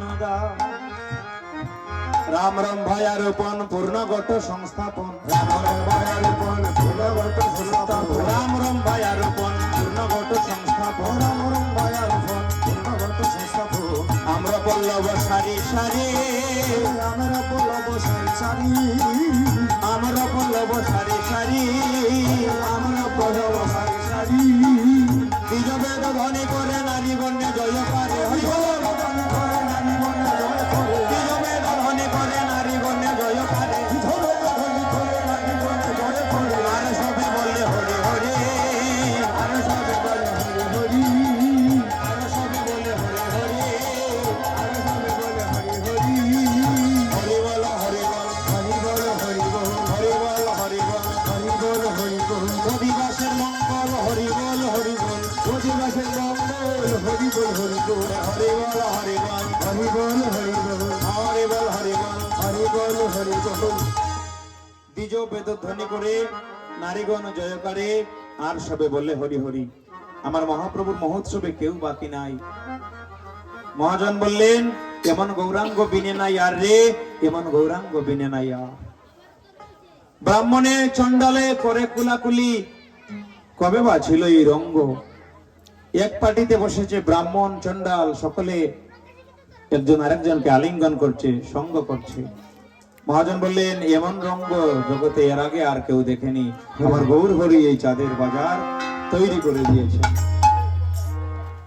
রাম রাম ভায়ারোপণ পূর্ণগত সংস্থাপন রাম রাম ভায়ারোপণ পূর্ণগত সংস্থাপন রাম রাম ভায়ারোপণ পূর্ণগত সংস্থাপন রাম রাম ভায়ারোপণ পূর্ণগত সংস্থাপন আমরা পল্লব সারি সারি আমরা পল্লব সারি সারি আমরা পল্লব সারি সারি আমরা পল্লব সারি সারি নিজ বেদ ধ্বনি করে নারী বন্যে জয় পারে হরি বল ধ্বনি করে নারী বন্যে জয় করে নিজ বেদ ধ্বনি করে নারী বন্যে জয় পারে ধ্বনি করে নারী বন্যে জয় করে আর সবে বলে হরি হরি আর সবে বলে হরি হরি আর সবে বলে হরি হরি আর সবে বলে হরি হরি হরি বল হরি বল হরি বল হরি বল হরি বল হরি বল হরি বল হরি বল অধিবাসের মঙ্গল হরি বল হরি বল অধিবাসের মঙ্গল হরি বল হরি বল হরি বল হরি বল হরি বল হরি বল হরি বল হরি বল হরি বল হরি বল দ্বিজ বেদ ধ্বনি করে নারীগণ জয়কারে আর সবে বললে হরি হরি আমার মহাপ্রভুর মহোৎসবে কেউ বাকি নাই মহাজন বললেন এমন গৌরাঙ্গ বিনে নাই আর রে এমন গৌরাঙ্গ বিনে নাই আর ব্রাহ্মণে চণ্ডালে করে কুলাকুলি কবে বা ছিল এই রঙ্গ এক পার্টিতে বসেছে ব্রাহ্মণ চণ্ডাল সকলে একজন আরেকজনকে আলিঙ্গন করছে সঙ্গ করছে মহাজন বললেন এমন রঙ্গ জগতে এর আগে আর কেউ দেখেনি আমার গৌর হরি এই চাঁদের বাজার তৈরি করে দিয়েছে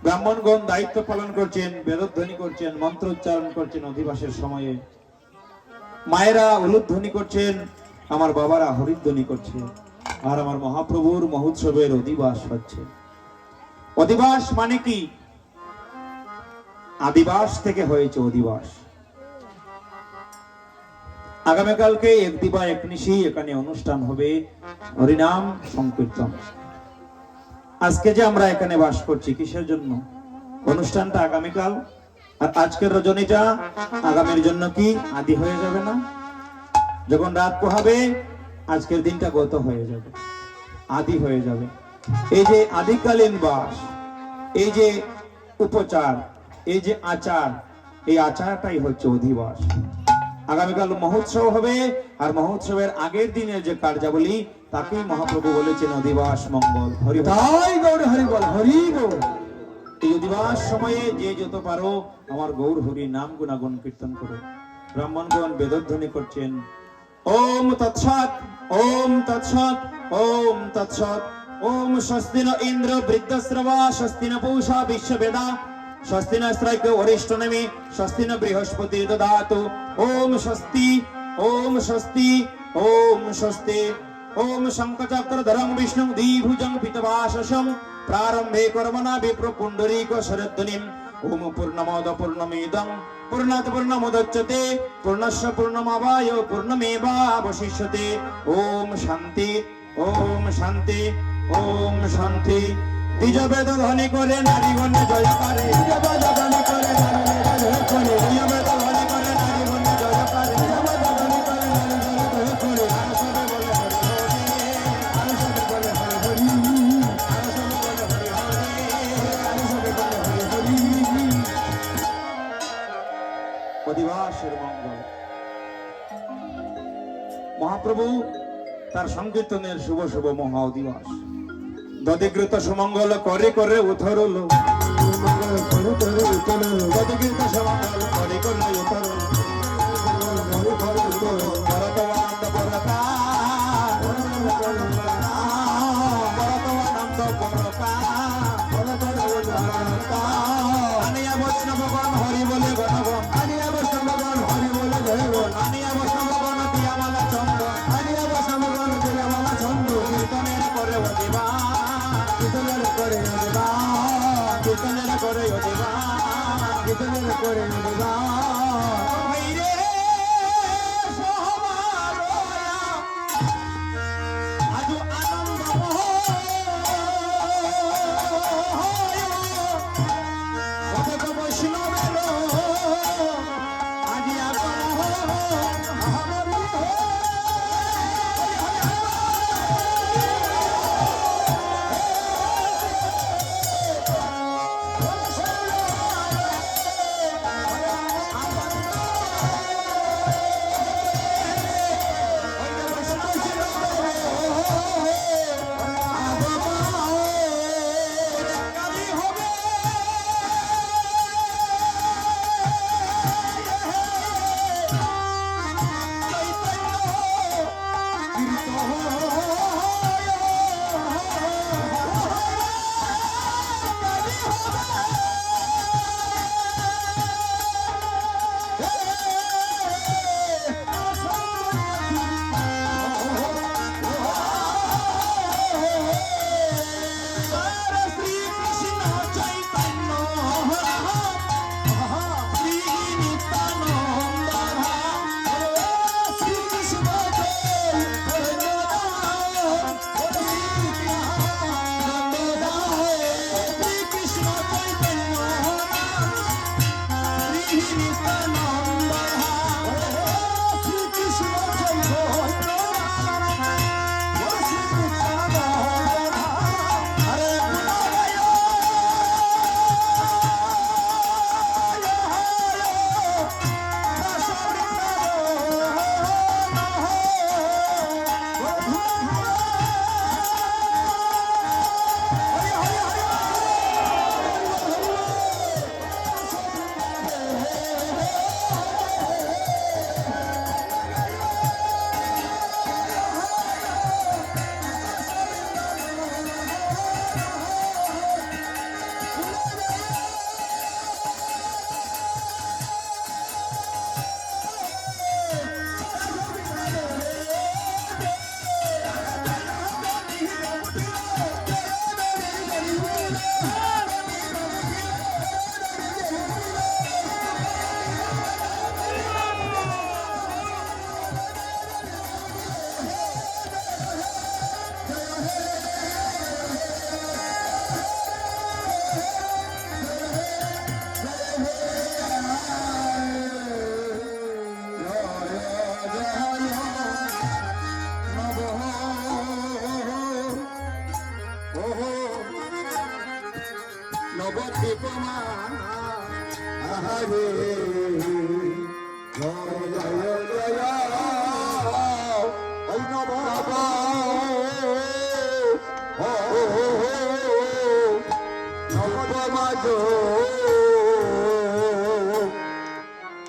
ব্রাহ্মণগণ দায়িত্ব পালন করছেন বেদধ্বনি করছেন মন্ত্র উচ্চারণ করছেন অধিবাসের সময়ে মায়েরা উলুধ্বনি করছেন আমার বাবারা হরিধ্বনি করছে আর আমার মহাপ্রভুর মহোৎসবের অধিবাস হচ্ছে অধিবাস মানে কি আদিবাস থেকে হয়েছে অধিবাস আগামীকালকে এক দিবা এক নিশি এখানে অনুষ্ঠান হবে হরিনাম সংকীর্তন আজকে যে আমরা এখানে বাস করছি কিসের জন্য? অনুষ্ঠানটা আগামীকাল, আর আজকের রজনীটা আগামীর জন্য কি আদি হয়ে যাবে না? যখন রাত পোহাবে আজকের দিনটা গত হয়ে যাবে, আদি হয়ে যাবে। এই যে আদিকালীন বাস, এই যে উপচার, এই যে আচার, এই আচারটাই হচ্ছে অধিবাস। আগামীকাল মহোৎসব হবে, আর মহোৎসবের আগের দিনের যে কার্যাবলী তাকেই মহাপ্রভু বলেছেন অধিবাস মঙ্গল। হরি বল। তাই গৌর হরি বল, হরি বল। এই অধিবাস সময়ে যে যত পারো আমার গৌর হরি নাম গুণাগুণ কীর্তন করো। ব্রাহ্মণগণ বেদধ্বনি করছেন, ওম তৎসৎ, ওম তৎসৎ, ওম তৎসৎ। ওম স্বস্তি ন ইন্দ্র বৃদ্ধশ্রবা, স্বস্তি ন পূষা বিশ্ববেদা, স্বস্তি ন স্ত্রৈক অরিষ্টনেমি, স্বস্তি ন বৃহস্পতি দদাতু। ওম স্বস্তি, ওম স্বস্তি, ওম স্বস্তি। ওম শঙ্খচক্রধরং বিষ্ণুং দ্বিভুজং পিতবাসসং, প্রারম্ভে কর্মণা বিপ্র পুণ্ডরীক শরধ্বনিম। ওম পূর্ণমদ পূর্ণমিদং পূর্ণাৎ পূর্ণমুদচ্যতে, পূর্ণস্য পূর্ণমাদায় পূর্ণমেবাবশিষ্যতে। ওম শান্তি, ওম শান্তি, ওম শান্তি। দ্বিজ বেদ ধ্বনি করে নারীগণ জয় করে, দ্বিজ বেদ ধ্বনি করে নারীগণ জয় করে, দ্বিজ বেদ ধ্বনি করে নারীগণ জয় করে, দ্বিজ বেদ ধ্বনি করে নারীগণ জয় করে। আর সবে বলে হরি হরি, আর সবে বলে হরি হরি, আর সবে বলে হরি হরি, আর সবে বলে হরি হরি। অধিবাসের মঙ্গল। মহাপ্রভু তার সংকীর্তনের শুভ শুভ মহা অধিবাস দধিকৃত সুমঙ্গল করে করে উথরল, দধিকৃত সুমঙ্গল করে করে উথরল। ভরতবানন্দ বরতা, ভরতবানন্দ বরতা, আনিয়া বৈষ্ণবগণ হরি বলে গণগণ, আনিয়া বৈষ্ণবগণ হরি বলে জয়গণ, আনিয়া বৈষ্ণবগণ দিয়ামালা চন্দ্র, আনিয়া বৈষ্ণবগণ দিয়ামালা চন্দ্র। কীর্তনের করে অধিবা, কীর্তনের করে অধিবা, কীর্তনের করে অধিবা, কীর্তনের করে অধিবা।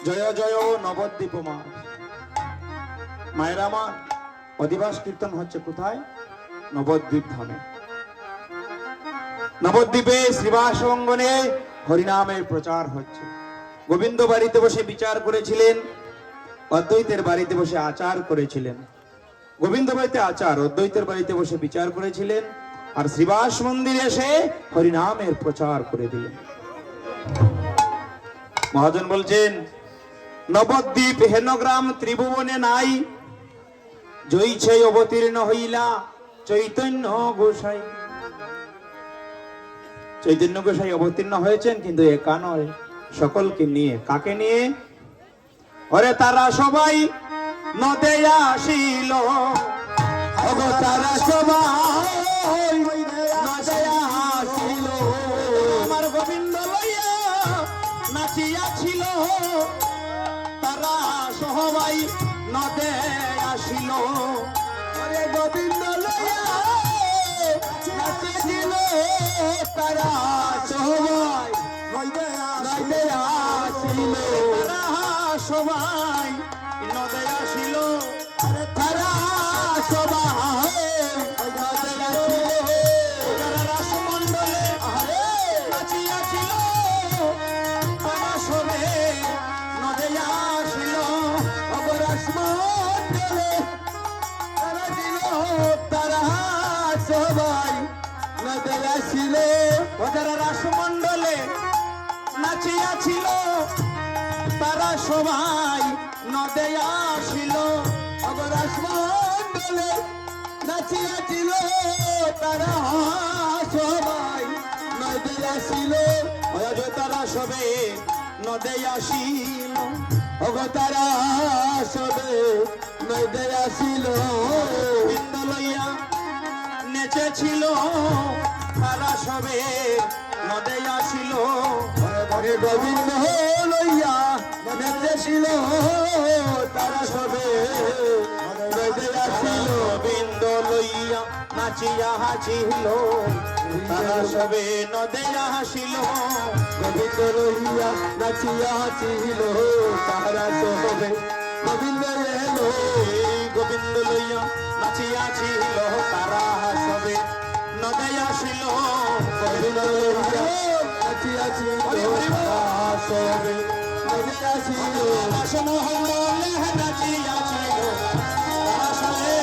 জয় জয় নবদ্বীপ মা। মায়ের আমার অধিবাস কীর্তন হচ্ছে কোথায়? নবদ্বীপ ধামে। নবদ্বীপে শ্রীবাস অঙ্গনে হরিনামের প্রচার হচ্ছে। গোবিন্দ বাড়িতে বসে বিচার করেছিলেন, অদ্বৈতের বাড়িতে বসে আচার করেছিলেন। গোবিন্দ বাড়িতে আচার, অদ্বৈতের বাড়িতে বসে বিচার করেছিলেন, আর শ্রীবাস মন্দিরে এসে হরিনামের প্রচার করে দিলেন। মহাজন বলছেন, নবদ্বীপ হেনগ্রাম ত্রিভুবনে নাই, জয়ীছে অবতীর্ণ হইলা চৈতন্য গোসাই। চৈতন্য গোসাই অবতীর্ণ হয়েছেন, কিন্তু একা নয়, সকলকে নিয়ে। কাকে নিয়ে? ওরে তারা সবাই নদে আসিল, ওগো তারা সবাই নদে আসিল, আমার গোবিন্দ লইয়া নাচিয়াছিল, তারা সবাই নদে আসিল, ওরে গোবিন্দ লইয়া নাচিয়াছিল, তারা সবাই নদে আসিল, তারা সবাই নদে আসিল, তারা সবাই নদে আসিল, তারা রাসমণ্ডলে নাচিয়াছিল, তারা সবে নদে আসিল, রাসমণ্ডলে তারা দিল, তারা সবাই নদে আসিল, যারা রাসমণ্ডলে নাচিয়াছিল, তারা সবাই নদে আসিল, রাসমণ্ডলে নাচিয়াছিল, তারা সবাই নদে আসিল, তারা সবে নদে আসিল, তারা সবে নদে আসিল, গোবিন্দ লইয়া নেচেছিল, তারা সবে নদে আসিল, গোবিন্দ লইয়া নেচেছিল, তারা সবে নদে আসিল, গোবিন্দ লইয়া নাচিয়া হাসিল, তারা সবে নদে আসিল, গোবিন্দ লইয়া নাচিয়া হাসিল, তারা সবে গোবিন্দ এলো, গোবিন্দ লইয়া নাচিয়া ছিল, তারা সবে নদে আসিল, গোবিন্দ লইয়া নাচিয়া ছিল, তারা সবে নদে আসিল, রাসমণ্ডলে নাচিয়া ছিল, তারা সবে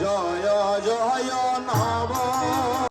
জয় জয় নব